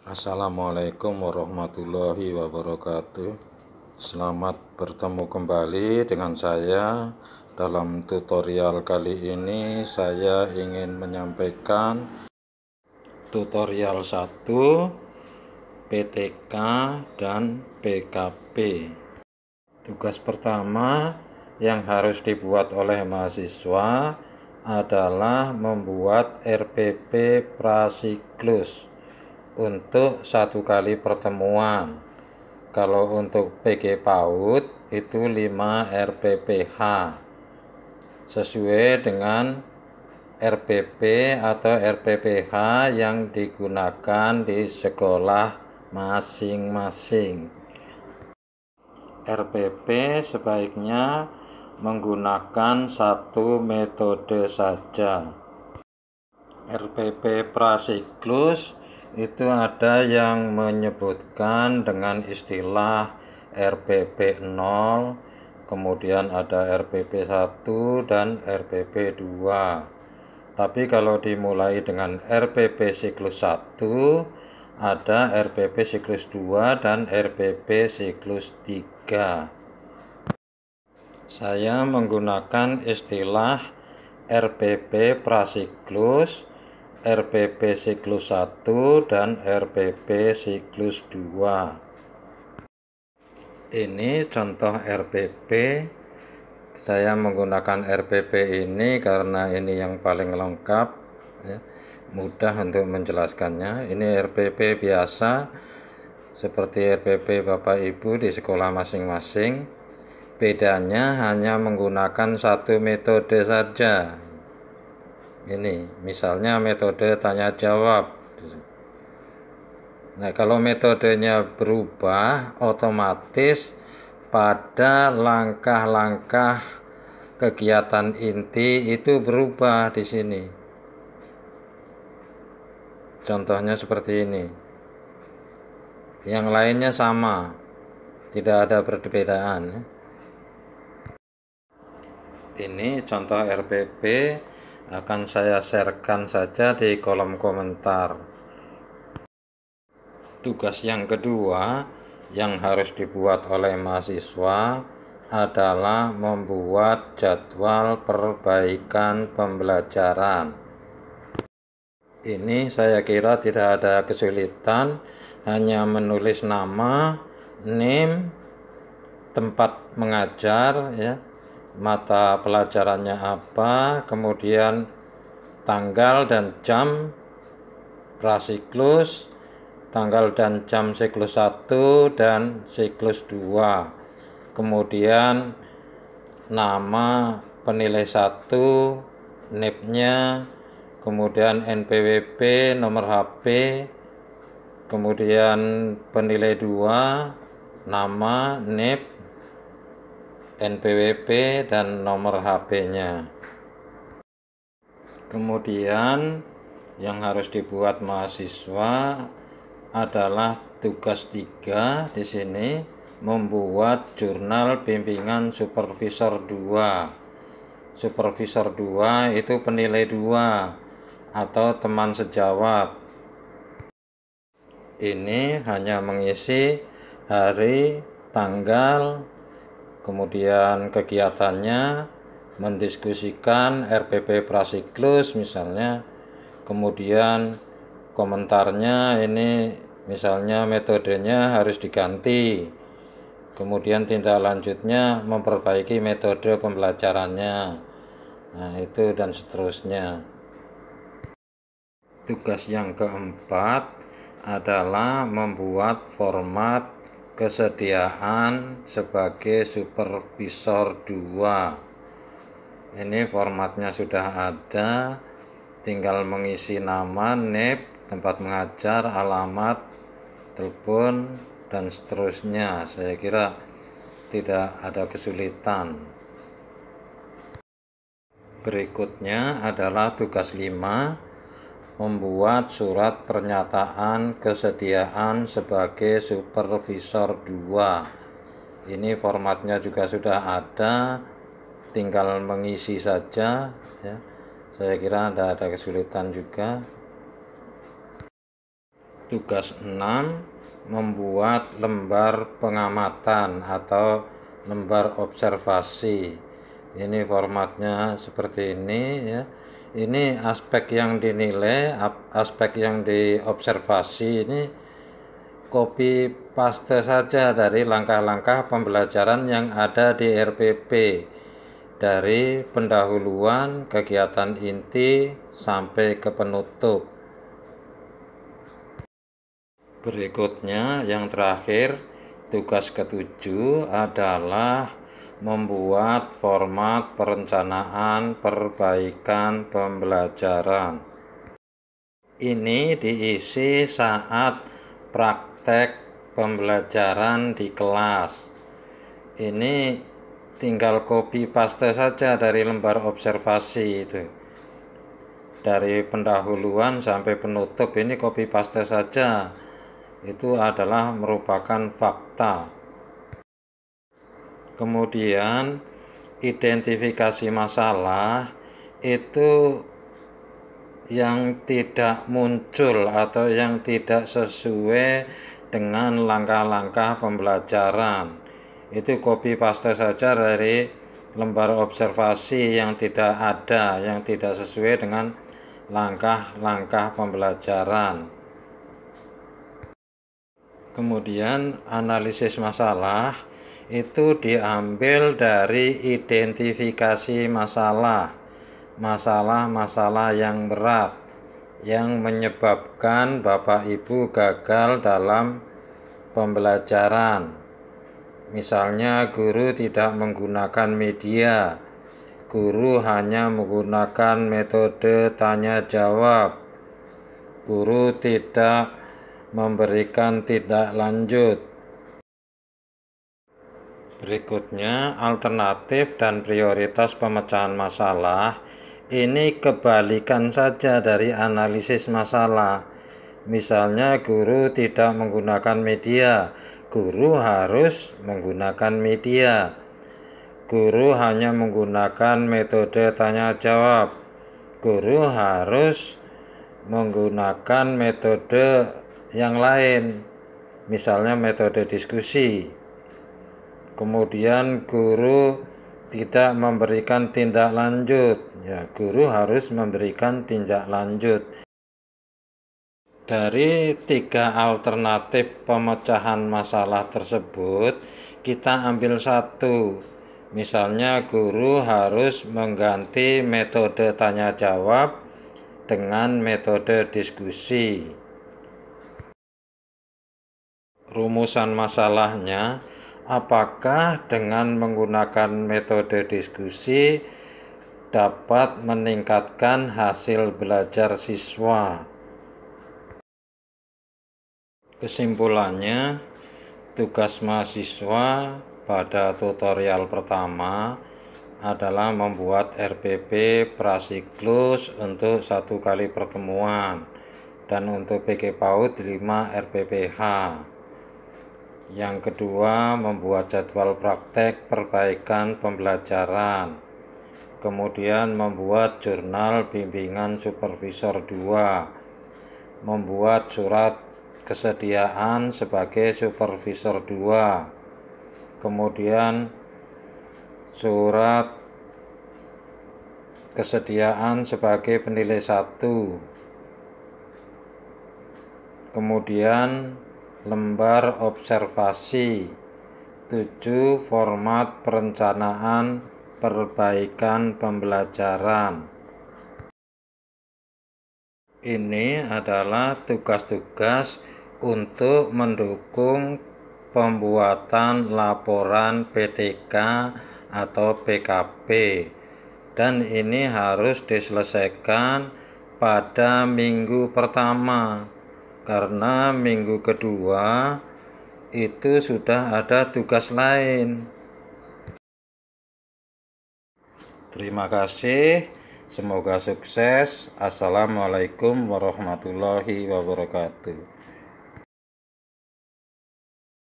Assalamualaikum warahmatullahi wabarakatuh. Selamat bertemu kembali dengan saya. Dalam tutorial kali ini saya ingin menyampaikan tutorial 1 PTK dan PKP. Tugas pertama yang harus dibuat oleh mahasiswa adalah membuat RPP prasiklus untuk 1 kali pertemuan. Kalau untuk PG PAUD itu 5 RPPH sesuai dengan RPP atau RPPH yang digunakan di sekolah masing-masing. RPP sebaiknya menggunakan 1 metode saja. RPP prasiklus itu ada yang menyebutkan dengan istilah RPP 0, kemudian ada RPP 1 dan RPP 2. Tapi kalau dimulai dengan RPP siklus 1, ada RPP siklus 2 dan RPP siklus 3. Saya menggunakan istilah RPP prasiklus, RPP siklus 1 dan RPP siklus 2. Ini contoh RPP. Saya menggunakan RPP ini karena ini yang paling lengkap, ya, mudah untuk menjelaskannya. Ini RPP biasa seperti RPP Bapak Ibu di sekolah masing-masing. Bedanya hanya menggunakan 1 metode saja. Ini misalnya metode tanya jawab. Nah, kalau metodenya berubah, otomatis pada langkah-langkah kegiatan inti itu berubah di sini. Contohnya seperti ini. Yang lainnya sama, tidak ada perbedaan. Ini contoh RPP, akan saya sharekan saja di kolom komentar. Tugas yang kedua yang harus dibuat oleh mahasiswa adalah membuat jadwal perbaikan pembelajaran. Ini saya kira tidak ada kesulitan, hanya menulis nama, name, tempat mengajar, ya, mata pelajarannya apa, kemudian tanggal dan jam prasiklus, tanggal dan jam siklus 1 dan siklus 2. Kemudian nama penilai 1, NIP-nya, kemudian NPWP, nomor HP, kemudian penilai 2, nama, NIP, NPWP, dan nomor HP-nya. Kemudian yang harus dibuat mahasiswa adalah tugas 3 di sini, membuat jurnal bimbingan supervisor 2. Supervisor 2 itu penilai 2 atau teman sejawat. Ini hanya mengisi hari, tanggal, kemudian kegiatannya, mendiskusikan RPP prasiklus misalnya, kemudian komentarnya ini misalnya metodenya harus diganti, kemudian tindak lanjutnya memperbaiki metode pembelajarannya, nah itu dan seterusnya. Tugas yang keempat adalah membuat format kesediaan sebagai supervisor 2. Ini formatnya sudah ada, tinggal mengisi nama, NIP, tempat mengajar, alamat, telepon, dan seterusnya. Saya kira tidak ada kesulitan. Berikutnya adalah tugas 5, membuat surat pernyataan kesediaan sebagai supervisor 2. Ini formatnya juga sudah ada, tinggal mengisi saja, ya. Saya kira tidak ada kesulitan juga. Tugas 6, membuat lembar pengamatan atau lembar observasi. Ini formatnya seperti ini ya. Ini aspek yang dinilai, aspek yang diobservasi ini copy paste saja dari langkah-langkah pembelajaran yang ada di RPP, dari pendahuluan, kegiatan inti sampai ke penutup. Berikutnya yang terakhir, tugas ke-7 adalah membuat format perencanaan perbaikan pembelajaran. Ini diisi saat praktek pembelajaran di kelas. Ini tinggal copy paste saja dari lembar observasi itu. Dari pendahuluan sampai penutup ini copy paste saja. Itu adalah merupakan fakta. Kemudian identifikasi masalah itu yang tidak muncul atau yang tidak sesuai dengan langkah-langkah pembelajaran. Itu copy paste saja dari lembar observasi yang tidak ada, yang tidak sesuai dengan langkah-langkah pembelajaran. Kemudian analisis masalah itu diambil dari identifikasi masalah-masalah yang berat yang menyebabkan Bapak Ibu gagal dalam pembelajaran. Misalnya guru tidak menggunakan media, guru hanya menggunakan metode tanya jawab, guru tidak memberikan tindak lanjut. Berikutnya, alternatif dan prioritas pemecahan masalah. Ini kebalikan saja dari analisis masalah. Misalnya guru tidak menggunakan media, guru harus menggunakan media. Guru hanya menggunakan metode tanya jawab, guru harus menggunakan metode yang lain, misalnya metode diskusi. Kemudian guru tidak memberikan tindak lanjut, ya guru harus memberikan tindak lanjut. Dari 3 alternatif pemecahan masalah tersebut, kita ambil satu. Misalnya guru harus mengganti metode tanya jawab dengan metode diskusi. Rumusan masalahnya, apakah dengan menggunakan metode diskusi dapat meningkatkan hasil belajar siswa? Kesimpulannya, tugas mahasiswa pada tutorial pertama adalah membuat RPP prasiklus untuk 1 kali pertemuan dan untuk PG PAUD 5 RPPH. Yang kedua, membuat jadwal praktek perbaikan pembelajaran. Kemudian membuat jurnal bimbingan supervisor 2. Membuat surat kesediaan sebagai supervisor 2. Kemudian surat kesediaan sebagai penilai 1. Kemudian lembar observasi 7, format perencanaan perbaikan pembelajaran. Ini adalah tugas-tugas untuk mendukung pembuatan laporan PTK atau PKP, dan ini harus diselesaikan pada minggu pertama. Karena minggu kedua itu sudah ada tugas lain. Terima kasih, semoga sukses. Assalamualaikum warahmatullahi wabarakatuh.